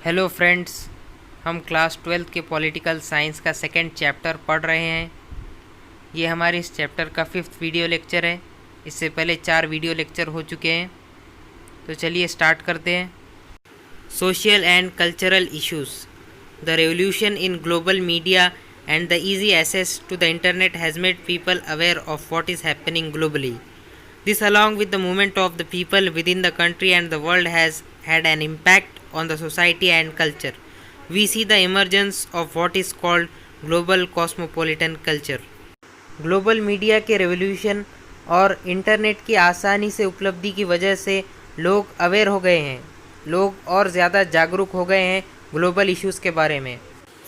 Hello friends, हम class 12th के political science का सेकंड चैप्टर पढ़ रहे हैं। ये हमारे इस चैप्टर का 5th वीडियो लेक्चर है। इससे पहले 4 वीडियो लेक्चर हो चुके हैं। तो चलिए स्टार्ट करते हैं। Social and cultural issues. The revolution in global media and the easy access to the internet has made people aware of what is happening globally. This, along with the movement of the people within the country and the world, has had an impact on the society and culture. We see the emergence of what is called global cosmopolitan culture. Global media के revolution और internet की आसानी से उपलब्धि की वजह से लोग अवेयर हो गए हैं। लोग और ज़्यादा जागरूक हो गए हैं ग्लोबल इश्यूज़ के बारे में।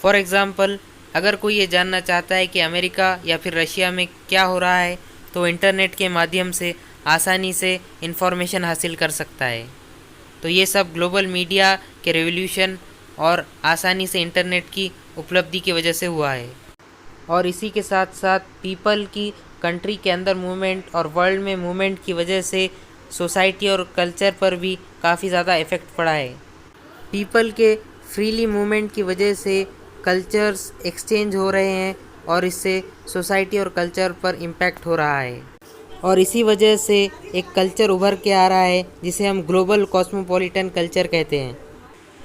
फॉर एग्ज़ाम्पल, अगर कोई ये जानना चाहता है कि अमेरिका या फिर रशिया में क्या हो रहा है, तो इंटरनेट के माध्यम से आसानी से इन्फॉर्मेशन हासिल कर सकता है। तो ये सब ग्लोबल मीडिया के रेवोल्यूशन और आसानी से इंटरनेट की उपलब्धि की वजह से हुआ है। और इसी के साथ साथ पीपल की कंट्री के अंदर मूवमेंट और वर्ल्ड में मूवमेंट की वजह से सोसाइटी और कल्चर पर भी काफ़ी ज़्यादा इफ़ेक्ट पड़ा है। पीपल के फ्रीली मूवमेंट की वजह से कल्चर्स एक्सचेंज हो रहे हैं और इससे सोसाइटी और कल्चर पर इम्पैक्ट हो रहा है। और इसी वजह से एक कल्चर उभर के आ रहा है जिसे हम ग्लोबल कॉस्मोपॉलिटन कल्चर कहते हैं।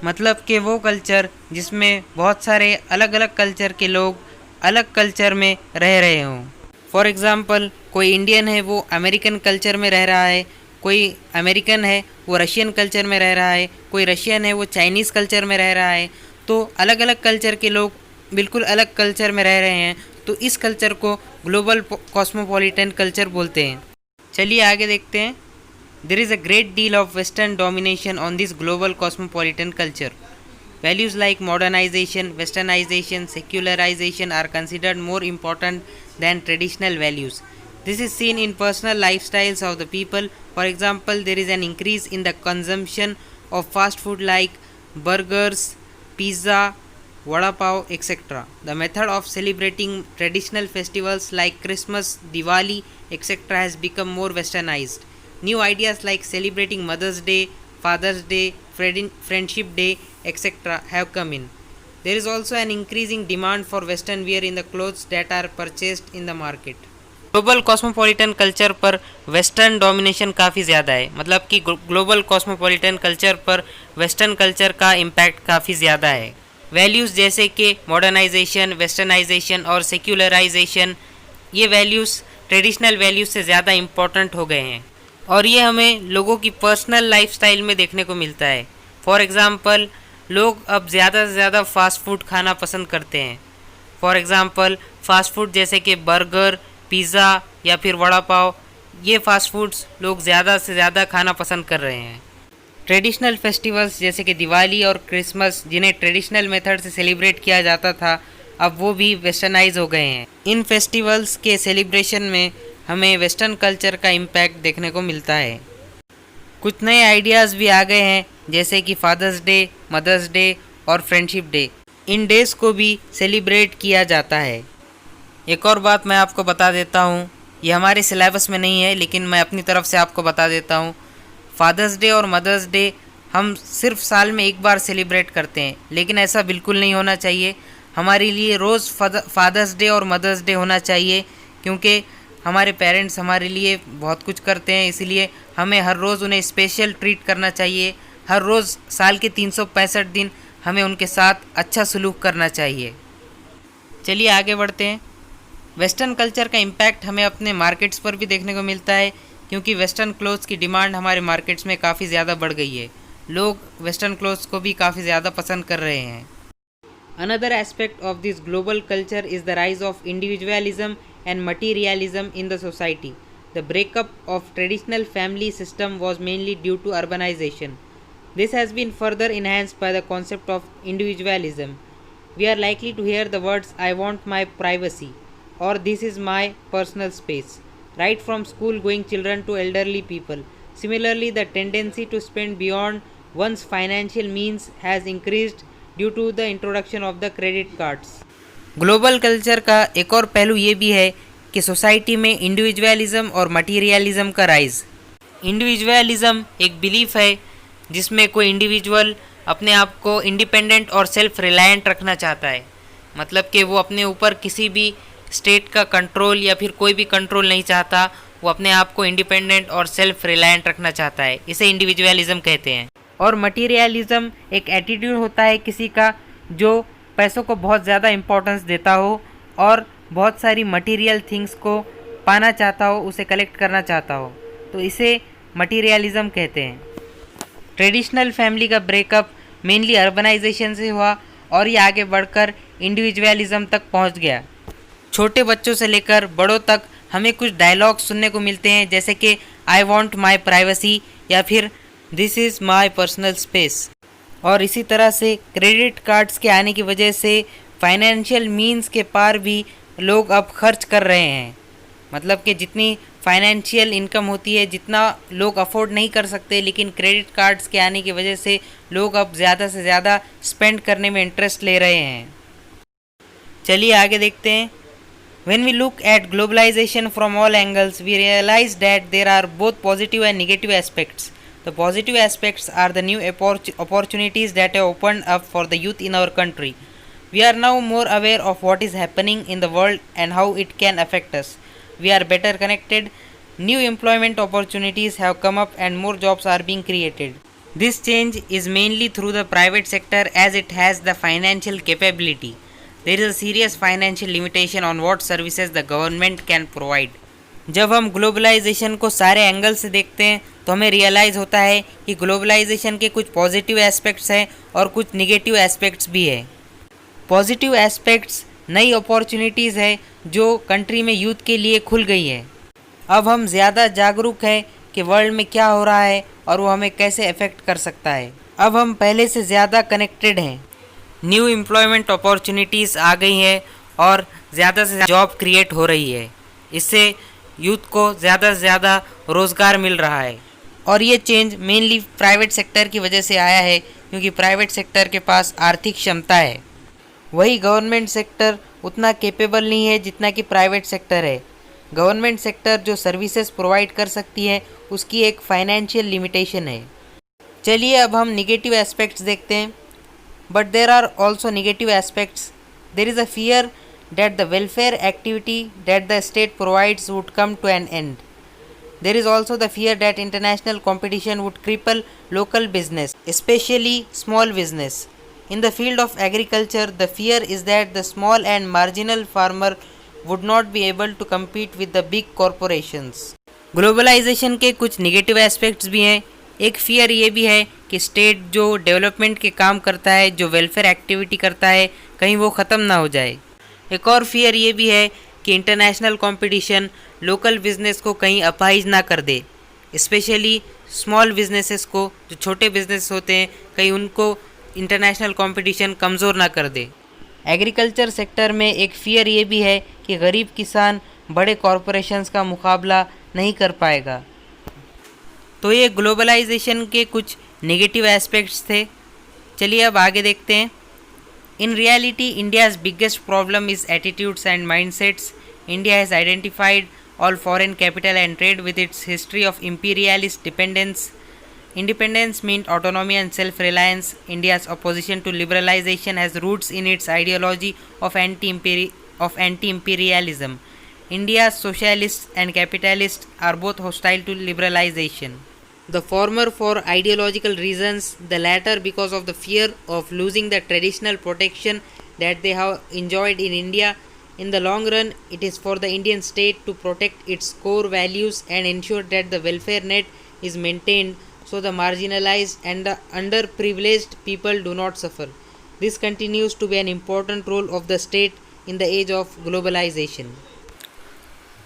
मतलब कि वो कल्चर जिसमें बहुत सारे अलग अलग कल्चर के लोग अलग कल्चर में रह रहे हों। फॉर एग्ज़ाम्पल, कोई इंडियन है वो अमेरिकन कल्चर में रह रहा है, कोई अमेरिकन है वो रशियन कल्चर में रह रहा है, कोई रशियन है वो चाइनीज़ कल्चर में रह रहा है। तो अलग अलग कल्चर के लोग बिल्कुल अलग कल्चर में रह रहे हैं, तो इस कल्चर को ग्लोबल कॉस्मोपॉलिटन कल्चर बोलते हैं। चलिए आगे देखते हैं। There is a great deal of western domination on this global cosmopolitan culture. Values like modernization, westernization, secularization are considered more important than traditional values. This is seen in personal lifestyles of the people. For example, there is an increase in the consumption of fast food like burgers, pizza, vada pav, etc. The method of celebrating traditional festivals like Christmas, Diwali, etc. has become more westernized. New ideas like celebrating Mother's Day, Father's Day, Friendship Day, etc. have come in. There is also an increasing demand for western wear in the clothes that are purchased in the market. Global cosmopolitan culture पर western domination काफ़ी ज़्यादा है। मतलब कि global cosmopolitan culture पर western culture का impact काफ़ी ज़्यादा है। वैल्यूज़ जैसे कि मॉडर्नाइजेशन, वेस्टर्नाइजेशन और सेक्युलराइजेशन, ये वैल्यूज़ ट्रेडिशनल वैल्यूज़ से ज़्यादा इम्पोर्टेंट हो गए हैं और ये हमें लोगों की पर्सनल लाइफस्टाइल में देखने को मिलता है। फॉर एग्ज़ाम्पल, लोग अब ज़्यादा से ज़्यादा फ़ास्ट फूड खाना पसंद करते हैं। फॉर एग्ज़ाम्पल, फ़ास्ट फूड जैसे कि बर्गर, पिज़्ज़ा या फिर वड़ा पाव, ये फ़ास्ट फूड्स लोग ज़्यादा से ज़्यादा खाना पसंद कर रहे हैं। ट्रेडिशनल फेस्टिवल्स जैसे कि दिवाली और क्रिसमस, जिन्हें ट्रेडिशनल मेथड से सेलिब्रेट किया जाता था, अब वो भी वेस्टर्नाइज हो गए हैं। इन फेस्टिवल्स के सेलिब्रेशन में हमें वेस्टर्न कल्चर का इम्पैक्ट देखने को मिलता है। कुछ नए आइडियाज़ भी आ गए हैं जैसे कि फादर्स डे, मदर्स डे और फ्रेंडशिप डे। इन डेज़ को भी सेलिब्रेट किया जाता है। एक और बात मैं आपको बता देता हूँ, ये हमारे सिलेबस में नहीं है लेकिन मैं अपनी तरफ से आपको बता देता हूँ। फादर्स डे और मदर्स डे हम सिर्फ साल में एक बार सेलिब्रेट करते हैं, लेकिन ऐसा बिल्कुल नहीं होना चाहिए। हमारे लिए रोज़ फादर्स डे और मदर्स डे होना चाहिए, क्योंकि हमारे पेरेंट्स हमारे लिए बहुत कुछ करते हैं, इसलिए हमें हर रोज़ उन्हें स्पेशल ट्रीट करना चाहिए। हर रोज़ साल के 365 दिन हमें उनके साथ अच्छा सलूक करना चाहिए। चलिए आगे बढ़ते हैं। वेस्टर्न कल्चर का इम्पैक्ट हमें अपने मार्केट्स पर भी देखने को मिलता है, क्योंकि वेस्टर्न क्लोथ्स की डिमांड हमारे मार्केट्स में काफ़ी ज़्यादा बढ़ गई है। लोग वेस्टर्न क्लोथ्स को भी काफ़ी ज़्यादा पसंद कर रहे हैं। Another aspect of this global culture is the rise of individualism and materialism in the society. The breakup of traditional family system was mainly due to urbanization. This has been further enhanced by the concept of individualism. We are likely to hear the words "I want my privacy" or "this is my personal space" right from school-going children to elderly people. Similarly, the tendency to spend beyond one's financial means has increased due to the introduction of the credit cards. Global culture का एक और पहलू ये भी है कि society में individualism और मटीरियलिज्म का राइज। इंडिविजुअलिज्म एक बिलीफ है जिसमें कोई इंडिविजुअल अपने आप को इंडिपेंडेंट और सेल्फ रिलायंट रखना चाहता है। मतलब कि वो अपने ऊपर किसी भी स्टेट का कंट्रोल या फिर कोई भी कंट्रोल नहीं चाहता, वो अपने आप को इंडिपेंडेंट और सेल्फ रिलायंट रखना चाहता है। इसे इंडिविजुअलिज्म कहते हैं। और मटीरियलिज्म एक एटीट्यूड होता है किसी का जो पैसों को बहुत ज़्यादा इम्पोर्टेंस देता हो और बहुत सारी मटीरियल थिंग्स को पाना चाहता हो, उसे कलेक्ट करना चाहता हो, तो इसे मटीरियलिज्म कहते हैं। ट्रेडिशनल फैमिली का ब्रेकअप मेनली अर्बनाइजेशन से हुआ और ये आगे बढ़कर इंडिविजुअलिज्म तक पहुंच गया। छोटे बच्चों से लेकर बड़ों तक हमें कुछ डायलॉग सुनने को मिलते हैं, जैसे कि आई वॉन्ट माई प्राइवेसी या फिर this is my personal space. और इसी तरह से क्रेडिट कार्ड्स के आने की वजह से फाइनेंशियल मीन्स के पार भी लोग अब खर्च कर रहे हैं। मतलब कि जितनी फाइनेंशियल इनकम होती है, जितना लोग अफोर्ड नहीं कर सकते, लेकिन क्रेडिट कार्ड्स के आने की वजह से लोग अब ज़्यादा से ज़्यादा स्पेंड करने में इंटरेस्ट ले रहे हैं। चलिए आगे देखते हैं। When we look at globalization from all angles, we realize that there are both positive and negative aspects. The positive aspects are the new opportunities that have opened up for the youth in our country. We are now more aware of what is happening in the world and how it can affect us. We are better connected. New employment opportunities have come up and more jobs are being created. This change is mainly through the private sector as it has the financial capability. There is a serious financial limitation on what services the government can provide. जब हम globalisation को सारे angle से देखते हैं तो हमें realise होता है कि ग्लोबलाइजेशन के कुछ पॉजिटिव एस्पेक्ट्स हैं और कुछ निगेटिव एस्पेक्ट्स भी है। पॉजिटिव एस्पेक्ट्स नई अपॉर्चुनिटीज़ है जो कंट्री में यूथ के लिए खुल गई है। अब हम ज़्यादा जागरूक हैं कि वर्ल्ड में क्या हो रहा है और वो हमें कैसे अफेक्ट कर सकता है। अब हम पहले से ज़्यादा कनेक्टेड हैं। न्यू एम्प्लॉयमेंट अपॉर्चुनिटीज़ आ गई है और ज़्यादा से जॉब क्रिएट हो रही है। इससे यूथ को ज़्यादा से ज़्यादा रोज़गार मिल रहा है। और ये चेंज मेनली प्राइवेट सेक्टर की वजह से आया है, क्योंकि प्राइवेट सेक्टर के पास आर्थिक क्षमता है। वही गवर्नमेंट सेक्टर उतना कैपेबल नहीं है जितना कि प्राइवेट सेक्टर है। गवर्नमेंट सेक्टर जो सर्विसेज प्रोवाइड कर सकती है उसकी एक फाइनेंशियल लिमिटेशन है। चलिए अब हम निगेटिव एस्पेक्ट्स देखते हैं। But there are also negative aspects. There is a fear that the welfare activity that the state provides would come to an end. There is also the fear that international competition would cripple local business, especially small business. In the field of agriculture, the fear is that the small and marginal farmer would not be able to compete with the big corporations. Globalization के कुछ negative aspects भी हैं। एक fear ये भी है कि state जो डेवलपमेंट के काम करता है, जो वेलफेयर एक्टिविटी करता है, कहीं वो ख़त्म ना हो जाए। एक और फियर ये भी है कि इंटरनेशनल कंपटीशन लोकल बिजनेस को कहीं अपाहिज ना कर दे, स्पेशली स्मॉल बिजनेसेस को, जो छोटे बिजनेस होते हैं, कहीं उनको इंटरनेशनल कंपटीशन कमज़ोर ना कर दे। एग्रीकल्चर सेक्टर में एक फियर ये भी है कि गरीब किसान बड़े कॉरपोरेशंस का मुकाबला नहीं कर पाएगा। तो ये ग्लोबलाइजेशन के कुछ नेगेटिव एस्पेक्ट्स थे। चलिए अब आगे देखते हैं। In reality India's biggest problem is attitudes and mindsets. India has identified all foreign capital and trade with its history of imperialist dependence. Independence meant autonomy and self-reliance. India's opposition to liberalization has roots in its ideology of anti-imperialism. India's socialists and capitalists are both hostile to liberalization. The former for ideological reasons, the latter because of the fear of losing the traditional protection that they have enjoyed in India. In the long run, it is for the Indian state to protect its core values and ensure that the welfare net is maintained so the marginalized and the underprivileged people do not suffer. This continues to be an important role of the state in the age of globalization.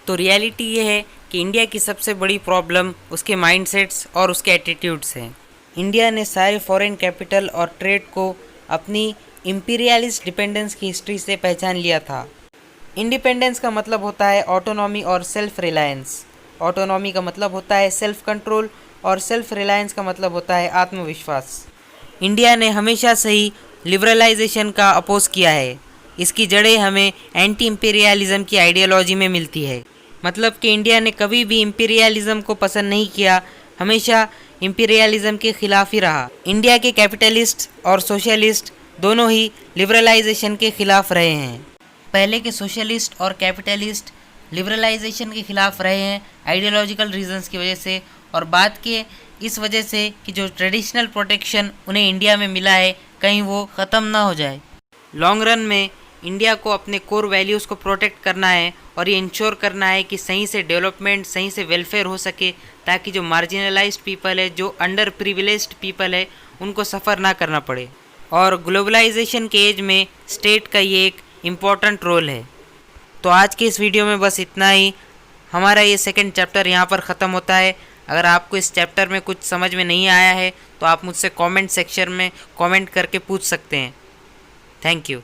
तो reality ये है कि India की सबसे बड़ी problem उसके mindsets और उसके एटीट्यूड्स हैं। इंडिया ने सारे फॉरेन कैपिटल और ट्रेड को अपनी इम्पीरियलिस्ट डिपेंडेंस की हिस्ट्री से पहचान लिया था। इंडिपेंडेंस का मतलब होता है ऑटोनॉमी और सेल्फ रिलायंस। ऑटोनॉमी का मतलब होता है सेल्फ कंट्रोल और सेल्फ रिलायंस का मतलब होता है आत्मविश्वास। इंडिया ने हमेशा से ही लिबरलाइजेशन का अपोज किया है। इसकी जड़ें हमें एंटी इम्पीरियलिज्म की आइडियोलॉजी में मिलती है। मतलब कि इंडिया ने कभी भी इम्पीरियलिज्म को पसंद नहीं किया, हमेशा इंपीरियलिज्म के खिलाफ ही रहा। इंडिया के कैपिटलिस्ट और सोशलिस्ट दोनों ही लिबरलाइजेशन के खिलाफ रहे हैं। पहले के सोशलिस्ट और कैपिटलिस्ट लिबरलाइजेशन के खिलाफ रहे हैं आइडियोलॉजिकल रीजंस की वजह से, और बाद के इस वजह से कि जो ट्रेडिशनल प्रोटेक्शन उन्हें इंडिया में मिला है कहीं वो ख़त्म ना हो जाए। लॉन्ग रन में इंडिया को अपने कोर वैल्यूज़ को प्रोटेक्ट करना है और ये इंश्योर करना है कि सही से डेवलपमेंट, सही से वेलफेयर हो सके, ताकि जो मार्जिनलाइज्ड पीपल है, जो अंडर प्रिविलेज्ड पीपल है, उनको सफ़र ना करना पड़े। और ग्लोबलाइजेशन के एज में स्टेट का ये एक इम्पॉर्टेंट रोल है। तो आज के इस वीडियो में बस इतना ही। हमारा ये सेकंड चैप्टर यहाँ पर ख़त्म होता है। अगर आपको इस चैप्टर में कुछ समझ में नहीं आया है तो आप मुझसे कमेंट सेक्शन में कमेंट करके पूछ सकते हैं। Thank you.